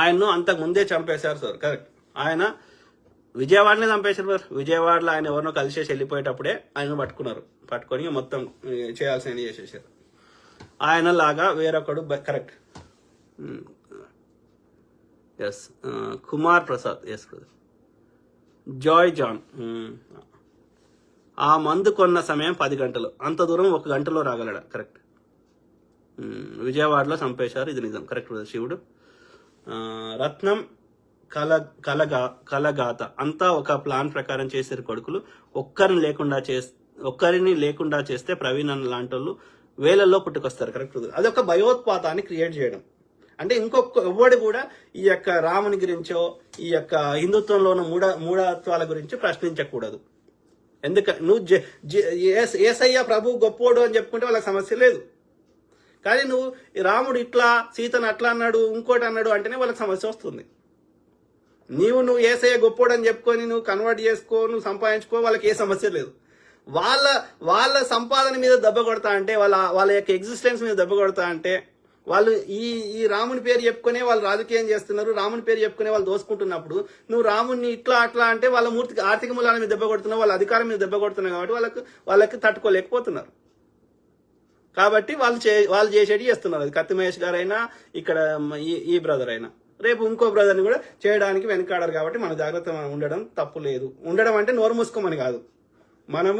ఆయన్ను అంతకు ముందే చంపేశారు సార్. కరెక్ట్. ఆయన విజయవాడనే చంపేశారు సార్. విజయవాడలో ఆయన ఎవరినో కలిసేసి వెళ్ళిపోయేటప్పుడే ఆయన పట్టుకొని మొత్తం చేయాల్సిన చేసేసారు. ఆయన లాగా వేరొకడు correct. S Kumar Prasad. S Joy John. ఆ మందు కొన్న సమయం 10 గంటలు, అంత దూరం 1 గంటలో రాగలడా? కరెక్ట్. విజయవాడలో చంపేశారు, ఇది నిజం. కరెక్ట్ శివుడు. రత్నం కలగాత అంతా ఒక ప్లాన్ ప్రకారం చేసారు కొడుకులు. ఒక్కరిని లేకుండా చేస్తే ప్రవీణ్ అన్న లాంటి వాళ్ళు వేలల్లో పుట్టుకొస్తారు. కరెక్ట్. అదొక భయోత్పాతాన్ని క్రియేట్ చేయడం. అంటే ఎవ్వడు కూడా ఈ యొక్క రాముని గురించో ఈ యొక్క హిందుత్వంలో ఉన్న మూఢత్వాల గురించి ప్రశ్నించకూడదు. నువ్వు ఏసయ్య ప్రభు గొప్పోడు అని చెప్పుకుంటే వాళ్ళకి సమస్య లేదు. కానీ నువ్వు రాముడు ఇట్లా, సీతను అట్లా అన్నాడు, ఇంకోటి అన్నాడు అంటేనే వాళ్ళకి సమస్య వస్తుంది. నువ్వు ఏసయ్య గొప్పోడు అని చెప్పుకొని నువ్వు కన్వర్ట్ చేసుకో, నువ్వు సంపాదించుకో, వాళ్ళకి ఏ సమస్య లేదు. వాళ్ళ సంపాదన మీద దెబ్బ కొడతా అంటే, వాళ్ళ యొక్క ఎగ్జిస్టెన్స్ మీద దెబ్బ కొడతా అంటే, వాళ్ళు ఈ రాముని పేరు చెప్పుకునే వాళ్ళు రాజకీయం చేస్తున్నారు, రాముని పేరు చెప్పుకునే వాళ్ళు దోసుకుంటున్నప్పుడు నువ్వు రాముని ఇట్లా అట్లా అంటే వాళ్ళ మూర్తికి ఆర్థిక మూలాల మీద దెబ్బ కొడుతున్నావు, వాళ్ళ అధికారం మీద దెబ్బ కొడుతున్నావు. కాబట్టి వాళ్ళకి తట్టుకోలేకపోతున్నారు. కాబట్టి వాళ్ళు చేసేది చేస్తున్నారు. అది కత్తి మహేష్ గారైనా, ఇక్కడ ఈ బ్రదర్ అయినా, రేపు ఇంకో బ్రదర్ని కూడా చేయడానికి వెనకాడరు. కాబట్టి మన జాగ్రత్త ఉండడం తప్పు లేదు. ఉండడం అంటే నోరు మూసుకోమని కాదు, మనం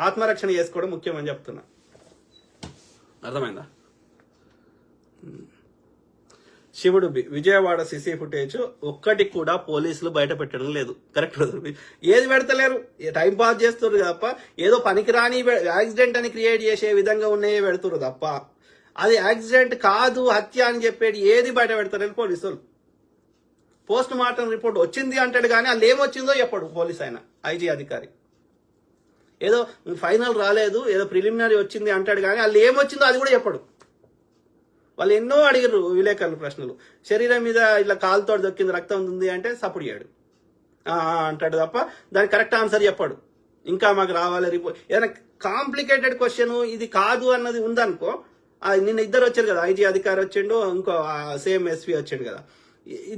ఆత్మరక్షణ చేసుకోవడం ముఖ్యమని చెప్తున్నా. అర్థమైందా? శివుడు విజయవాడ సిసి ఫుటేజ్ ఒక్కటి కూడా పోలీసులు బయట పెట్టడం లేదు. కరెక్ట్. ఏది పెడతలేరు, టైం పాస్ చేస్తున్నారు తప్ప, ఏదో పనికిరాని యాక్సిడెంట్ అని క్రియేట్ చేసే విధంగా ఉన్నాయే పెడుతున్నారు తప్ప, అది యాక్సిడెంట్ కాదు, హత్య అని చెప్పేది ఏది బయట పెడతలేరు పోలీసులు. పోస్ట్ మార్టం రిపోర్ట్ వచ్చింది అంటాడు కానీ అది ఏమొచ్చిందో చెప్పడు పోలీస్ ఆయన, ఐజీ అధికారి. ఏదో ఫైనల్ రాలేదు, ఏదో ప్రిలిమినరీ వచ్చింది అంటాడు కానీ అది ఏమొచ్చిందో అది కూడా చెప్పడు. వాళ్ళు ఎన్నో అడిగారు విలేకరులు ప్రశ్నలు. శరీరం మీద ఇట్లా కాలుతో దొక్కింది, రక్తం ఉంది అంటే సపోర్ట్ చేయడు అంటాడు తప్ప దానికి కరెక్ట్ ఆన్సర్ చెప్పాడు. ఇంకా మాకు రావాలి రిపోర్ట్. ఏదైనా కాంప్లికేటెడ్ క్వశ్చన్ ఇది కాదు అన్నది ఉందనుకో, నిన్న ఇద్దరు వచ్చారు కదా, ఐజీ అధికారి వచ్చిండు, ఇంకో సేమ్ ఎస్పీ వచ్చాడు కదా,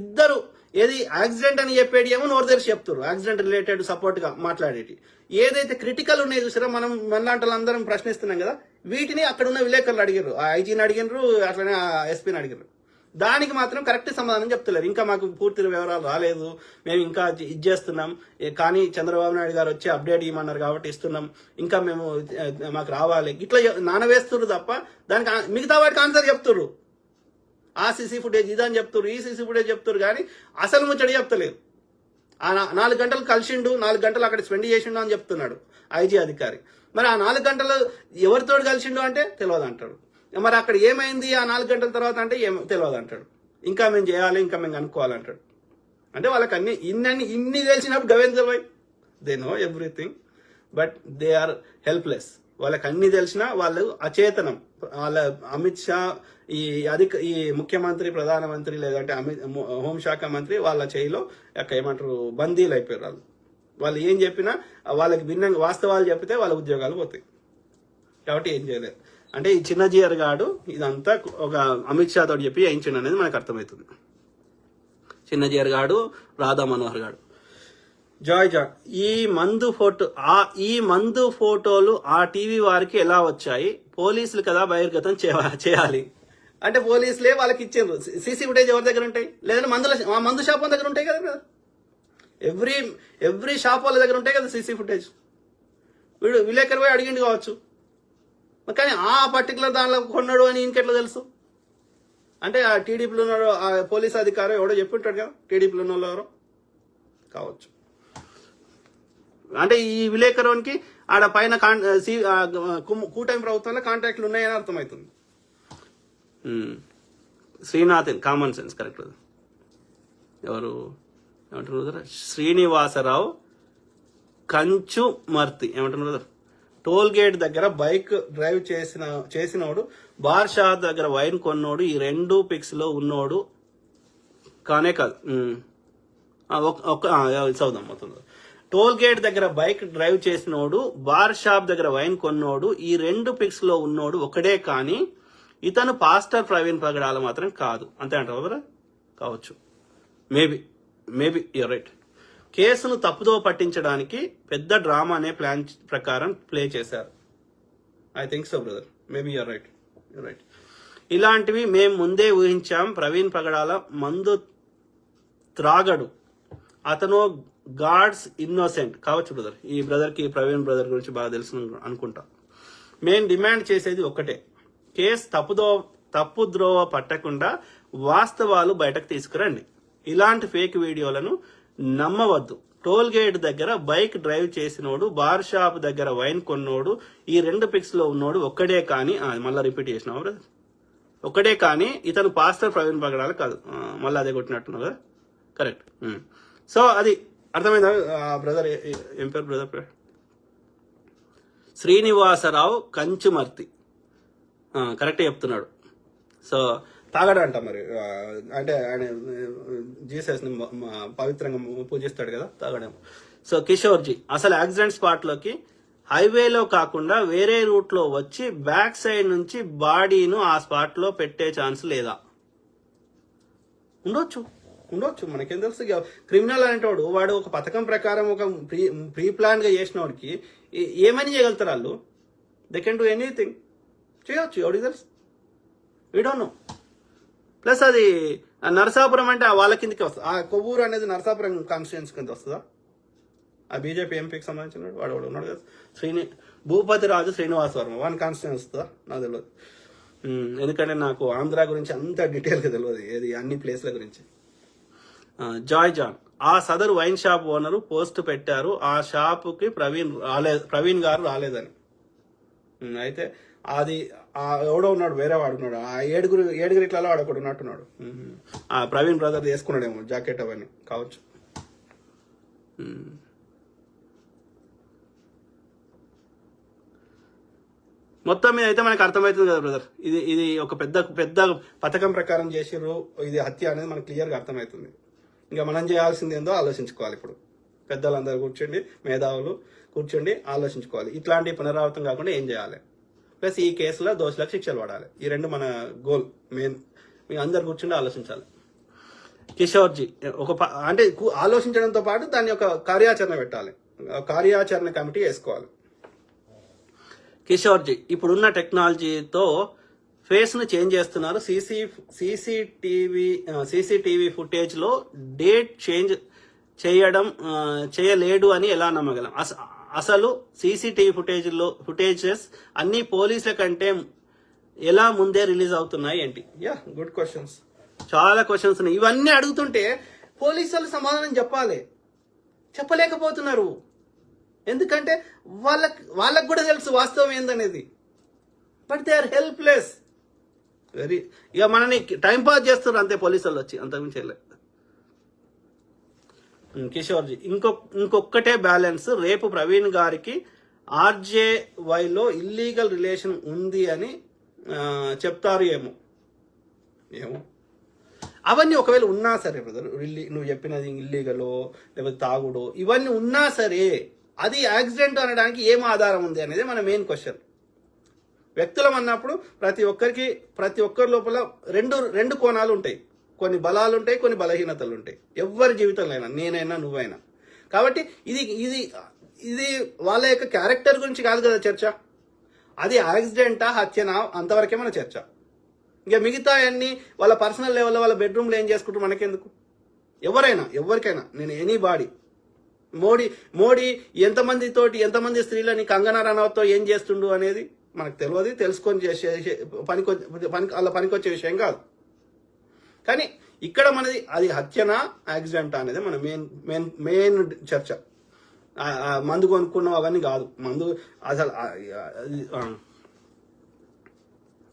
ఇద్దరు ఏది యాక్సిడెంట్ అని చెప్పేది ఏమో నోరు తెరిచి చెప్తారు, యాక్సిడెంట్ రిలేటెడ్ సపోర్ట్ గా మాట్లాడేటి. ఏదైతే క్రిటికల్ ఉన్నాయో చూసారా, మనం మనలాంటి అందరం ప్రశ్నిస్తున్నాం కదా, వీటిని అక్కడ ఉన్న విలేకరులు అడిగారు, ఆ ఐజీని అడిగినారు, అట్లనే ఎస్పీని అడిగారు. దానికి మాత్రం కరెక్ట్ సమాధానం చెప్తలేరు. ఇంకా మాకు పూర్తి వివరాలు రాలేదు, మేము ఇంకా ఇది చేస్తున్నాం, కానీ చంద్రబాబు నాయుడు గారు వచ్చి అప్డేట్ ఇవ్వమన్నారు కాబట్టి ఇస్తున్నాం, ఇంకా మాకు రావాలి, ఇట్లా నానవేస్తున్నారు తప్ప దానికి మిగతా వాటికి ఆన్సర్ చెప్తున్నారు. ఆ సీసీ ఫుటేజ్ ఇదని చెప్తారు, ఈ సీసీ ఫుటేజ్ చెప్తారు, కానీ అసలు ముచ్చడి చెప్తలేరు. 4 గంటలు కలిసిండు, 4 గంటలు అక్కడ స్పెండ్ చేసిండు అని చెప్తున్నాడు ఐజీ అధికారి. మరి ఆ 4 గంటలు ఎవరితో కలిసిండు అంటే తెలియదు అంటాడు. మరి అక్కడ ఏమైంది ఆ 4 గంటల తర్వాత అంటే తెలియదు అంటాడు. ఇంకా మేము చేయాలి, ఇంకా మేము కనుక్కోవాలంటాడు. అంటే వాళ్ళకి ఇన్ని తెలిసినప్పుడు గవేంద్ర భాయ్, they know everything but they are helpless. వాళ్ళకి అన్ని తెలిసినా వాళ్ళు అచేతనం. వాళ్ళ అమిత్ షా ఈ ముఖ్యమంత్రి, ప్రధానమంత్రి, లేదంటే హోంశాఖ మంత్రి వాళ్ళ చేయిలో ఏమంటారు బందీలు అయిపోయారు. వాళ్ళు ఏం చెప్పినా వాళ్ళకి భిన్నంగా వాస్తవాలు చెప్పితే వాళ్ళ ఉద్యోగాలు పోతాయి. కాబట్టి ఏం చేయలేరు. అంటే ఈ చిన్నజీఆర్ గాడు ఇదంతా ఒక అమిత్ షా తోటి చెప్పి వేయించండి అనేది మనకు అర్థమవుతుంది. చిన్నజీఆర్ గాడు, రాధా మనోహర్ గాడు. జాయ్ ఈ మందు ఫోటోలు ఆ టీవీ వారికి ఎలా వచ్చాయి? పోలీసులు కదా బహిర్గతం చేయాలి అంటే పోలీసులే వాళ్ళకి ఇచ్చిండ్రు. సీసీ ఫుటేజ్ ఎవరి దగ్గర ఉంటాయి? లేదంటే మందు షాప్ దగ్గర ఉంటాయి కదా. ఎవ్రీ షాప్ వాళ్ళ దగ్గర ఉంటాయి కదా సీసీ ఫుటేజ్. విలేకరు పోయి అడిగిండు కావచ్చు, కానీ ఆ పర్టికులర్ దానిలో కొన్నాడు అని ఇంకెట్లా తెలుసు? అంటే ఆ టీడీపీలో ఉన్నాడు, ఆ పోలీస్ అధికారి ఎవడో చెప్పింటాడు కదా, టీడీపీలో ఉన్న వాళ్ళు ఎవరో కావచ్చు. అంటే ఈ విలేకరునికి ఆడ పైన కూటమి ప్రభుత్వంలో కాంటాక్ట్లు ఉన్నాయని అర్థమవుతుంది. Srinathan common sense correct. ఎవరు ఏమంటున్నారు కదా, శ్రీనివాసరావు కంచుమర్తి ఏమంటున్నారు కదా, టోల్ గేట్ దగ్గర బైక్ డ్రైవ్ చేసినోడు, బార్ షాప్ దగ్గర వైన్ కొన్నోడు, ఈ 2 పిక్స్ లో ఉన్నోడు కానే కాదు. చదువుదాం మొత్తం. టోల్ గేట్ దగ్గర బైక్ డ్రైవ్ చేసినోడు, బార్ షాప్ దగ్గర వైన్ కొన్నోడు, ఈ 2 పిక్స్ లో ఉన్నోడు ఒకడే, కానీ ఇతను పాస్టర్ ప్రవీణ్ పగడాల మాత్రం కాదు. అంతే అంటారు కదా? కావచ్చు. Maybe you're right. కేసును తప్పుదో పట్టించడానికి పెద్ద డ్రామా అనే ప్లాన్ ప్రకారం ప్లే చేశారు. I think so brother, maybe you're right. ఇలాంటివి మేము ముందే ఊహించాం. ప్రవీణ్ పగడాల మందు త్రాగడు, అతను గాడ్స్ ఇన్నోసెంట్ కావచ్చు బ్రదర్. ఈ బ్రదర్కి ప్రవీణ్ బ్రదర్ గురించి బాగా తెలుసు అనుకుంటా. మేము డిమాండ్ చేసేది ఒక్కటే, కేసు తప్పుద్రోవ పట్టకుండా వాస్తవాలు బయటకు తీసుకురండి. ఇలాంటి ఫేక్ వీడియోలను నమ్మవద్దు. టోల్ గేట్ దగ్గర బైక్ డ్రైవ్ చేసినోడు, బార్ షాప్ దగ్గర వైన్ కొన్నోడు, ఈ 2 పిక్స్ లో ఉన్నోడు ఒక్కడే కానీ, మళ్ళీ రిపీట్ చేసినావు బ్రదర్, ఒక్కడే కానీ ఇతను పాస్టర్ ప్రవీణ్ పగడాల కాదు. మళ్ళీ అదే కొట్టినట్టున్నావు కదా, కరెక్ట్. సో అది అర్థమైందా బ్రదర్? ఏం పేరు బ్రదర్? శ్రీనివాసరావు కంచుమర్తి, కరెక్ట్ చెప్తున్నాడు. సో తాగడంట మరి, అంటే ఆయన జీసస్ని పవిత్రంగా పూజిస్తాడు కదా, తాగడం. సో కిషోర్జీ, అసలు యాక్సిడెంట్ స్పాట్ లోకి హైవేలో కాకుండా వేరే రూట్ లో వచ్చి బ్యాక్ సైడ్ నుంచి బాడీను ఆ స్పాట్ లో పెట్టే ఛాన్స్ లేదా? ఉండొచ్చు, మనకేం తెలుసు. క్రిమినల్ అనేటోడు వాడు ఒక పథకం ప్రకారం ఒక ప్రీ ప్లాన్ గా చేసిన వాడికి ఏమని చేయగలుగుతారు వాళ్ళు? దే కెన్ డూ ఎనీథింగ్, చేయొచ్చు. ఎవరికి తెలుసు? We don't know. ప్లస్ అది నరసాపురం అంటే వాళ్ళ కిందకి వస్తుంది. ఆ కొవ్వూరు అనేది నరసాపురం కాన్స్టిట్యున్సీ కింద వస్తుందా? ఆ బీజేపీ ఎంపీకి సంబంధించిన వాడు ఉన్నాడు కదా, భూపతి రాజు శ్రీనివాస్ వర్మ, వన్ కాన్స్టిట్యున్సీ వస్తుందా? నాకు తెలియదు. ఎందుకంటే నాకు ఆంధ్ర గురించి అంత డీటెయిల్గా తెలియదు, ఏది అన్ని ప్లేస్ల గురించి. జాయ్ జాన్, ఆ సదరు వైన్ షాప్ ఓనరు పోస్ట్ పెట్టారు, ఆ షాపుకి ప్రవీణ్ గారు రాలేదని. అయితే అది ఎవడో ఉన్నాడు, వేరే వాడు ఉన్నాడు, ఆ ఏడుగురు ఇట్లా వాడు ఒకడు ఉన్నట్టున్నాడు. ఆ ప్రవీణ్ బ్రదర్ వేసుకున్నాడేమో జాకెట్ అవన్నీ కావచ్చు. మొత్తం మీద అయితే మనకు అర్థమవుతుంది కదా బ్రదర్, ఇది ఒక పెద్ద పథకం ప్రకారం చేసిర్రు, ఇది హత్య అనేది మనకు క్లియర్గా అర్థమవుతుంది. ఇంకా మనం చేయాల్సింది ఏందో ఆలోచించుకోవాలి. ఇప్పుడు పెద్దలందరూ కూర్చోండి, మేధావులు కూర్చోండి, ఆలోచించుకోవాలి. ఇట్లాంటి పునరావృతం కాకుండా ఏం చేయాలి, ప్లస్ ఈ కేసులో దోషులకు శిక్షలు పడాలి. ఈ 2 మన గోల్ మెయిన్. మీ అందరు కూర్చుండి ఆలోచించాలి. కిషోర్జీ, అంటే ఆలోచించడంతో పాటు దాన్ని ఒక కార్యాచరణ పెట్టాలి, కార్యాచరణ కమిటీ వేసుకోవాలి. కిషోర్జీ, ఇప్పుడున్న టెక్నాలజీతో ఫేస్ ను చేంజ్ చేస్తున్నారు. సీసీటీవీ ఫుటేజ్ లో డేట్ చేంజ్ చేయలేడు అని ఎలా నమ్మగలం? అసలు సీసీటీవీ ఫుటేజెస్ అన్ని పోలీసుల కంటే ఎలా ముందే రిలీజ్ అవుతున్నాయి ఏంటి? గుడ్ క్వశ్చన్స్, చాలా క్వశ్చన్స్ ఉన్నాయి. ఇవన్నీ అడుగుతుంటే పోలీసులు సమాధానం చెప్పలేకపోతున్నారు. ఎందుకంటే వాళ్ళకు కూడా తెలుసు వాస్తవం ఏందనేది, బట్ దే ఆర్ హెల్ప్లెస్. ఇక మనని టైం పాస్ చేస్తారు అంతే పోలీసులు వచ్చి, అంతకుమించి చేయలేదు. కిషోర్జీ, ఇంకొక్కటే బ్యాలెన్స్, రేపు ప్రవీణ్ గారికి ఆర్జేవైలో ఇల్లీగల్ రిలేషన్ ఉంది అని చెప్తారు ఏమో. అవన్నీ ఒకవేళ ఉన్నా సరే బ్రదర్, నువ్వు చెప్పినది ఇల్లీగలో లేకపోతే తాగుడో ఇవన్నీ ఉన్నా సరే అది యాక్సిడెంట్ అనడానికి ఏం ఆధారం ఉంది అనేది మన మెయిన్ క్వశ్చన్. వ్యక్తులం అన్నప్పుడు ప్రతి ఒక్కరి లోపల రెండు కోణాలు ఉంటాయి, కొన్ని బలాలు ఉంటాయి, కొన్ని బలహీనతలు ఉంటాయి. ఎవరి జీవితంలో అయినా, నేనైనా నువ్వైనా. కాబట్టి ఇది వాళ్ళ యొక్క క్యారెక్టర్ గురించి కాదు కదా చర్చ, అది యాక్సిడెంటా హత్యనా అంతవరకే మన చర్చ. ఇంకా మిగతా అన్ని వాళ్ళ పర్సనల్ లెవెల్లో వాళ్ళ బెడ్రూమ్లో ఏం చేసుకుంటారు మనకెందుకు? ఎవరికైనా నేను ఎనీ బాడీ మోడీ ఎంతమంది స్త్రీలని కంగనా రనౌత్తో ఏం చేస్తుండు అనేది మనకు తెలియదు, తెలుసుకొని చేసే పనికొచ్చే విషయం కాదు. కానీ ఇక్కడ మనది అది హత్యనా యాక్సిడెంట్ అనేది మన మెయిన్ చర్చ. మందు కొనుక్కున్నాం అవన్నీ కాదు. మందు అసలు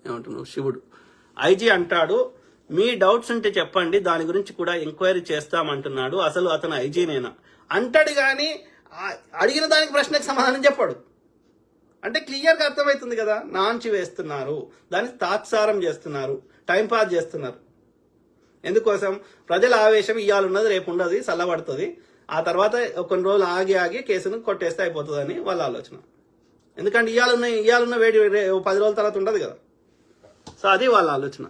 ఏమంటున్నావు శివుడు. ఐజీ అంటాడు, మీ డౌట్స్ ఉంటే చెప్పండి, దాని గురించి కూడా ఎంక్వైరీ చేస్తామంటున్నాడు. అసలు అతను ఐజీనేనా అంటాడు, కానీ అడిగిన దానికి ప్రశ్నకు సమాధానం చెప్పాడు. అంటే క్లియర్గా అర్థమవుతుంది కదా, నాంచి వేస్తున్నారు, దాన్ని తాత్సారం చేస్తున్నారు, టైంపాస్ చేస్తున్నారు. ఎందుకోసం? ప్రజల ఆవేశం ఇయ్యాలున్నది రేపు ఉండదు, చల్లబడుతుంది, ఆ తర్వాత కొన్ని రోజులు ఆగి కేసును కొట్టేస్తే అయిపోతుందని వాళ్ళ ఆలోచన. ఎందుకంటే ఇయ్యాలున్న వేడి 10 రోజుల తర్వాత ఉండదు కదా. సో అది వాళ్ళ ఆలోచన.